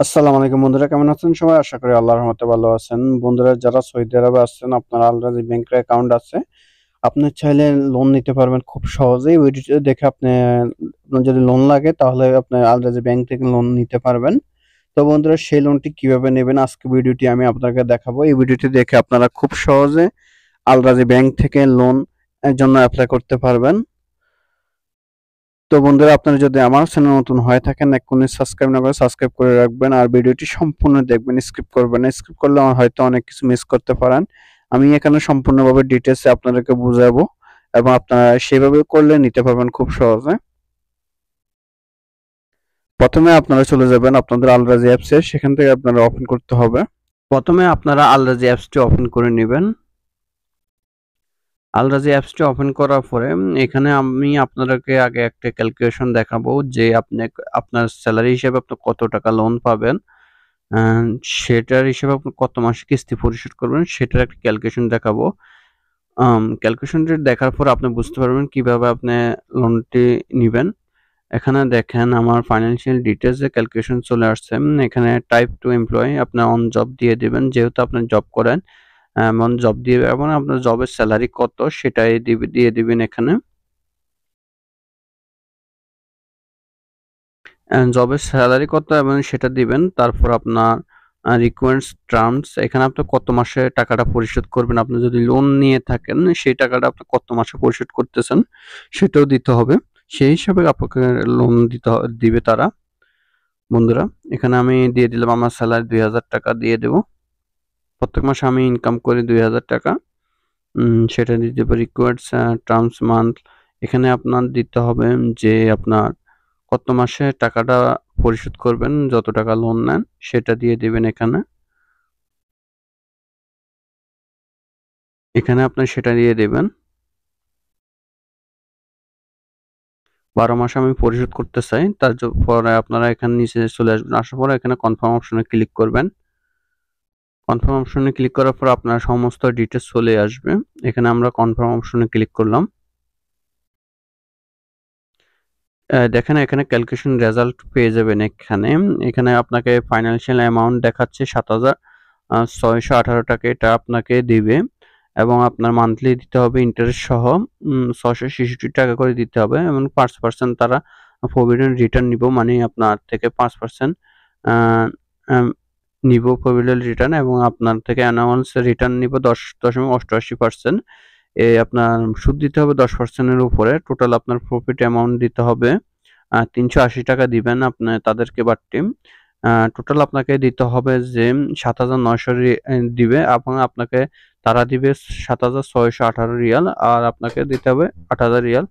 আসসালামু আলাইকুম বন্ধুরা, কেমন আছেন সবাই? আশা করি আল্লাহর রহমতে ভালো আছেন। বন্ধুরা, যারা সৌদি আরবে আছেন, আপনার আল রাজি ব্যাংকের অ্যাকাউন্ট আছে, আপনি চাইলে লোন নিতে পারবেন খুব সহজেই। ভিডিওটি দেখে আপনার যদি লোন লাগে তাহলে আপনি আল রাজি ব্যাংক থেকে লোন নিতে পারবেন। তো বন্ধুরা, সেই লোনটি কিভাবে নেবেন আজকে ভিডিওটি আমি আপনাকে দেখাবো। এই ভিডিওটি দেখে আপনারা খুব সহজে আল রাজি ব্যাংক থেকে লোন এর জন্য অ্যাপ্লাই করতে পারবেন। তো বন্ধুরা, আপনারা যদি আমার চ্যানেল নতুন হয়ে থাকেন, এক্ষুনি সাবস্ক্রাইব না করে সাবস্ক্রাইব করে রাখবেন আর ভিডিওটি সম্পূর্ণ দেখবেন, স্কিপ করবেন না। স্কিপ করলে আমার হয়তো অনেক কিছু মিস করতে পারেন। আমি এখানে সম্পূর্ণভাবে ডিটেইলসে আপনাদেরকে বুঝাবো এবং আপনারা সেভাবে করলে নিতে পারবেন খুব সহজে। প্রথমে আপনারা চলে যাবেন আপনাদের আলরাজি অ্যাপসে, সেখান থেকে আপনারা ওপেন করতে হবে। প্রথমে আপনারা আলরাজি অ্যাপসটি ওপেন করে নেবেন। আলরাজি অ্যাপসটি ওপেন করার পরে এখানে আমি আপনাদেরকে আগে একটা ক্যালকুলেশন দেখাবো যে আপনার স্যালারি হিসেবে আপনি কত টাকা লোন পাবেন, আহ, সেটার হিসেবে আপনি কত মাসে কিস্তি পরিশোধ করবেন সেটার একটা ক্যালকুলেশন দেখাবো। ক্যালকুলেশনটি দেখার পর আপনি বুঝতে পারবেন কিভাবে আপনি লোনটি নেবেন। এখানে দেখেন আমার ফাইন্যান্সিয়াল ডিটেলসে ক্যালকুলেশন চলে আসছে। এখানে টাইপ টু এমপ্লয়ি আপনি অন জব দিয়ে দিবেন, যেহেতু আপনি জব করেন। এমন জব দিয়ে এবং আপনার জবের স্যালারি কত সেটাই দিয়ে দিবেন এখানে। জবের স্যালারি কত এবং সেটা দিবেন। তারপর আপনার রিকোয়ার্ডস টার্মস, এখানে আপনি কত মাসে টাকাটা পরিশোধ করবেন। আপনি যদি লোন নিয়ে থাকেন সেই টাকাটা আপনি কত মাসে পরিশোধ করতেছেন সেটাও দিতে হবে। সেই হিসাবে আপনাকে লোন দিবে তারা। বন্ধুরা, এখানে আমি দিয়ে দিলাম আমার স্যালারি 2000 টাকা দিয়ে দেব। প্রত্যেক মাসে আমি ইনকাম করি 2000 টাকা। সেটা দিতে পারি। রিকোয়ার্ডস টার্মস মান্থ, এখানে আপনার দিতে হবে যে আপনার কত মাসে টাকাটা পরিশোধ করবেন, যত টাকা লোন নেন সেটা দিয়ে দিবেন এখানে। এখানে আপনি সেটা দিয়ে দিবেন। 12 মাস আমি পরিশোধ করতে চাই। পরে আপনারা এখানে নিচে চলে আসবেন। আসার পরে এখানে কনফার্ম অপশনে ক্লিক করবেন। কনফার্ম অপশনে ক্লিক করার পর আপনার সমস্ত ডিটেলস চলে আসবে। এখানে আমরা কনফার্ম অপশনে ক্লিক করলাম। দেখেন এখানে ক্যালকুলেশন রেজাল্ট পেয়ে যাবেন এখানে। এখানে আপনাকে ফাইন্যান্সিয়াল অ্যামাউন্ট দেখাচ্ছে 7,618 টাকা, এটা আপনাকে দিবে এবং আপনার মান্থলি দিতে হবে ইন্টারেস্ট সহ 666 টাকা করে দিতে হবে এবং 5% তারা প্রভিডেন্ট রিটার্ন নিব, মানে আপনার থেকে 5% নিব প্রভিডেন্ট রিটার্ন এবং আপনার থেকে অ্যানুয়াল রিটার্ন নিব 10.88%। আপনার সুদ দিতে হবে 10% এর উপরে। টোটাল আপনার প্রফিট অ্যামাউন্ট দিতে হবে 380 টাকা দিবেন আপনি তাদেরকে বাড়তি। টোটাল আপনাকে দিতে হবে যে 7,900 দিবে এবং আপনাকে তারা দিবে 7,618 রিয়াল আর আপনাকে দিতে হবে 8,000 রিয়াল।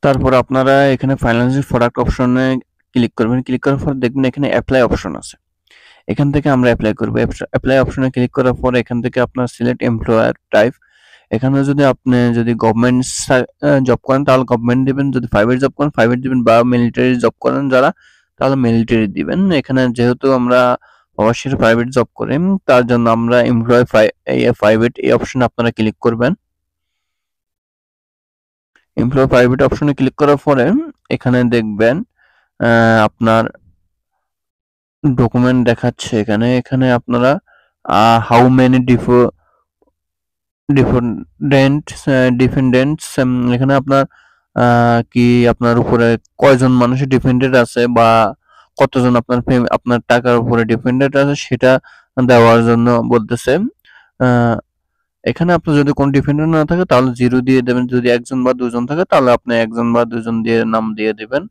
তারপর আপনারা এখানে ফাইন্যান্সিয়াল প্রোডাক্ট অপশনে ক্লিক করবেন। ক্লিক করার পর দেখবেন এখানে অ্যাপ্লাই অপশন আছে। এখান থেকে আমরা অ্যাপ্লাই করব। অ্যাপ্লাই অপশনে ক্লিক করার পর এখান থেকে আপনার সিলেক্ট এমপ্লয়ার টাইপ। এখানে আপনি গভর্নমেন্ট জব করেন তাহলে গভর্নমেন্ট দিবেন, যদি প্রাইভেট জব করেন প্রাইভেট দিবেন, বা মিলিটারি জব করেন যারা তাহলে মিলিটারি দিবেন। এখানে যেহেতু আমরা প্রবাসীরা প্রাইভেট জব করি তার জন্য আমরা এমপ্লয় প্রাইভেট এই অপশনে আপনারা ক্লিক করবেন। এমপ্লয় প্রাইভেট অপশনে ক্লিক করার পরে এখানে দেখবেন আপনার ডকুমেন্ট দেখাচ্ছে। এখানে আপনারা হাউ মেনি ডিপেন্ডেন্টস, এখানে আপনার কি আপনার উপরে কয়জন মানুষের ডিপেন্ডেন্ট আছে বা কতজন আপনার টাকার উপরে ডিপেন্ডেন্ট আছে সেটা দেওয়ার জন্য বলতেছে। এখানে আপনার যদি কোনো ডিপেন্ডেন্ট না থাকে তাহলে 0 দিয়ে দেবেন, যদি একজন বা দুজন থাকে তাহলে আপনি একজন বা দুজন দিয়ে নাম দিয়ে দিবেন।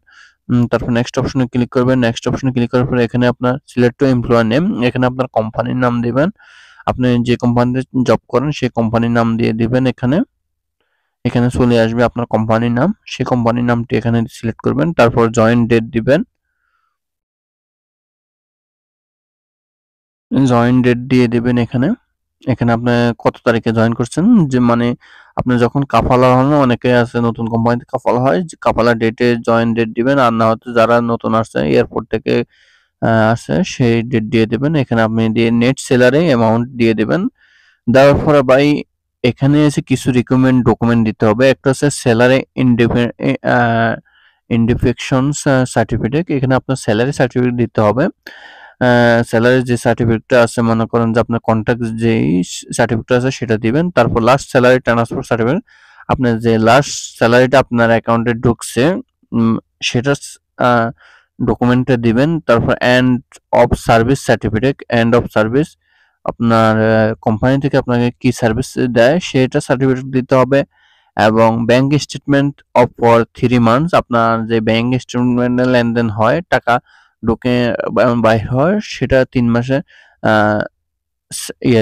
তারপর নেক্সট অপশনে ক্লিক করবেন। নেক্সট অপশনে ক্লিক করার পরে এখানে আপনার সিলেক্ট টু এমপ্লয়ার নেম, এখানে আপনার কোম্পানির নাম দিবেন। আপনি যে কোম্পানিতে জব করেন সেই কোম্পানির নাম দিয়ে দিবেন। এখানে চলে আসবে আপনার কোম্পানির নাম, সেই কোম্পানির নামটি এখানে সিলেক্ট করবেন। তারপর জয়েন ডেট দিবেন। জয়েন ডেট দিয়ে দিবেন এখানে। এখানে আপনি কত তারিখে জয়েন করছেন, যে মানে আপনি যখন কাফালা হন, অনেকে আছে নতুন কোম্পানিতে কাফালা হয়, কাফালা ডেটে জয়েন ডেট দিবেন। আর না হয়তো যারা নতুন আসছে এয়ারপোর্ট থেকে আসে সেই ডেট দিয়ে দিবেন। এখানে আপনি দিয়ে নেট স্যালারি অ্যামাউন্ট দিয়ে দিবেন। দেওয়ার পরে ভাই এখানে এসে কিছু রিকমেন্ড ডকুমেন্ট দিতে হবে। একটা হচ্ছে স্যালারি ইনডিফেকশনস সার্টিফিকেট, এখানে আপনার স্যালারি সার্টিফিকেট দিতে হবে। স্যালারি যে সার্টিফিকেটটা আছে, মনে করেন যে আপনার কন্ট্রাক্ট যেই সার্টিফিকেট আছে সেটা দিবেন। তারপর লাস্ট স্যালারি ট্রান্সফার সার্টিফিকেট, আপনার যে লাস্ট স্যালারিটা আপনার অ্যাকাউন্টে ঢুকছে সেটা ডকুমেন্টে দিবেন। তারপর end of service certificate, end of service আপনার কোম্পানি থেকে আপনাকে কি সার্ভিস দেয় সেটা সার্টিফিকেট দিতে হবে। এবং bank statement of for 3 months, আপনার যে ব্যাংক স্টেটমেন্টে লেনদেন হয়, টাকা ঢোকে বাইর হয়, সেটা 3 মাসে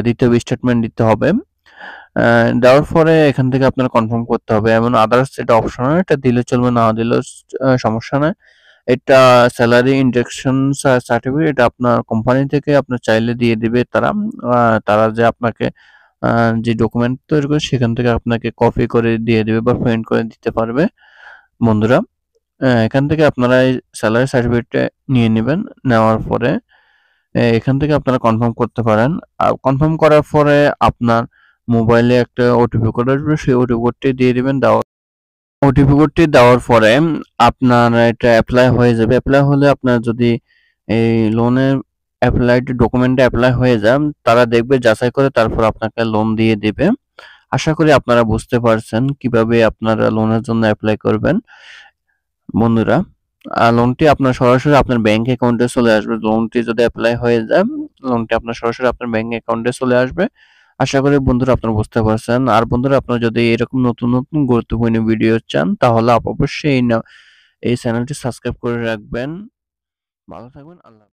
দিতে হবে, স্টেটমেন্ট দিতে হবে। দেওয়ার পরে এখান থেকে আপনার কনফার্ম করতে হবে। এমন আদার্স এটা অপশনাল, এটা দিলে চলবে, না দিলেও সমস্যা নাই। এটা স্যালারি ইন্ডেকশন সার্টিফিকেট, এটা আপনার কোম্পানি থেকে আপনার চাইলে দিয়ে দিবে তারা। তারা যে আপনাকে যে ডকুমেন্ট তৈরি করে সেখান থেকে আপনাকে কপি করে দিয়ে দিবে বা প্রিন্ট করে দিতে পারবে। বন্ধুরা, এখান থেকে আপনারা এই স্যালারি সার্টিফিকেটটা নিয়ে নেবেন। নেওয়ার পরে এখান থেকে আপনারা কনফার্ম করতে পারেন। আর কনফার্ম করার পরে আপনার মোবাইলে একটা ওটিপি কোড আসবে, সেই ওটিপি কোডটি দিয়ে দিবেন। ওটিপি কোডটি দেওয়ার পরে আপনার এটা অ্যাপ্লাই হয়ে যাবে। অ্যাপ্লাই হলে আপনার যদি এই লোনের ডকুমেন্টে অ্যাপ্লাই হয়ে যায়, তারা দেখবে, যাচাই করে তারপর আপনাকে লোন দিয়ে দিবে। আশা করি আপনারা বুঝতে পারছেন কিভাবে আপনারা লোনের জন্য অ্যাপ্লাই করবেন। বন্ধুরা, লোনটি আপনার সরাসরি আপনার ব্যাংক অ্যাকাউন্টে চলে আসবে। লোনটি যদি অ্যাপ্লাই হয়ে যায়, লোনটি আপনার সরাসরি আপনার ব্যাংক অ্যাকাউন্টে চলে আসবে। আশা করি বন্ধুরা আপনারা বুঝতে পারছেন। আর বন্ধুরা, আপনারা যদি এরকম নতুন নতুন গুরুত্বপূর্ণ ভিডিও চান, তাহলে অবশ্যই এই চ্যানেলটি সাবস্ক্রাইব করে রাখবেন। ভালো থাকবেন। আল্লাহ।